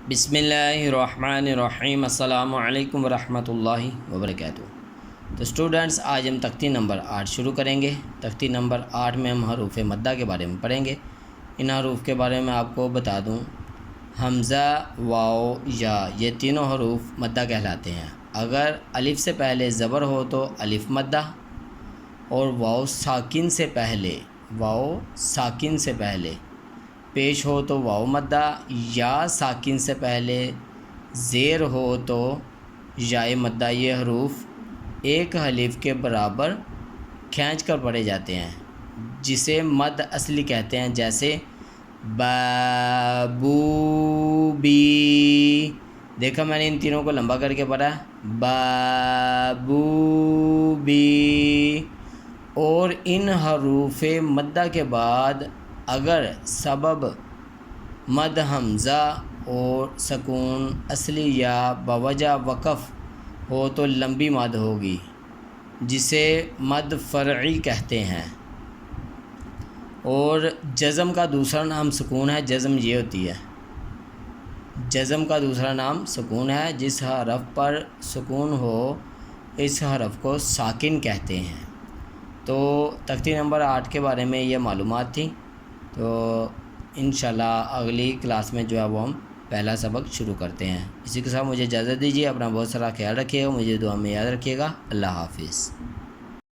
بسم اللہ الرحمن الرحیم۔ السلام علیکم ورحمۃ اللہ وبرکاتہ۔ تو اسٹوڈنٹس، آج ہم تختی نمبر 8 شروع کریں گے۔ تختی نمبر 8 میں ہم حروف مدہ کے بارے میں پڑھیں گے۔ ان حروف کے بارے میں آپ کو بتا دوں، حمزہ، واو، یا یہ تینوں حروف مدہ کہلاتے ہیں۔ اگر الف سے پہلے زبر ہو تو الف مدہ، اور واو ساکن سے پہلے پیش ہو تو واو مدہ، یا ساکن سے پہلے زیر ہو تو یائے مدہ۔ یہ حروف ایک حلف کے برابر کھینچ کر پڑھے جاتے ہیں، جسے مد اصلی کہتے ہیں، جیسے با، بو، بی۔ دیکھا میں نے ان تینوں کو لمبا کر کے پڑھا، با، بو، بی۔ اور ان حروف مدہ کے بعد اگر سبب مد حمزہ اور سکون اصلی یا بوجہ وقف ہو تو لمبی مد ہوگی، جسے مد فرعی کہتے ہیں۔ اور جزم کا دوسرا نام سکون ہے۔ جزم یہ ہوتی ہے، جزم کا دوسرا نام سکون ہے۔ جس حرف پر سکون ہو اس حرف کو ساکن کہتے ہیں۔ تو تختی نمبر 8 کے بارے میں یہ معلومات تھی۔ تو انشاءاللہ اگلی کلاس میں جو ہے وہ ہم پہلا سبق شروع کرتے ہیں۔ اسی کے ساتھ مجھے اجازت دیجیے۔ اپنا بہت سارا خیال رکھیے گا، مجھے دعا میں یاد رکھیے گا۔ اللہ حافظ۔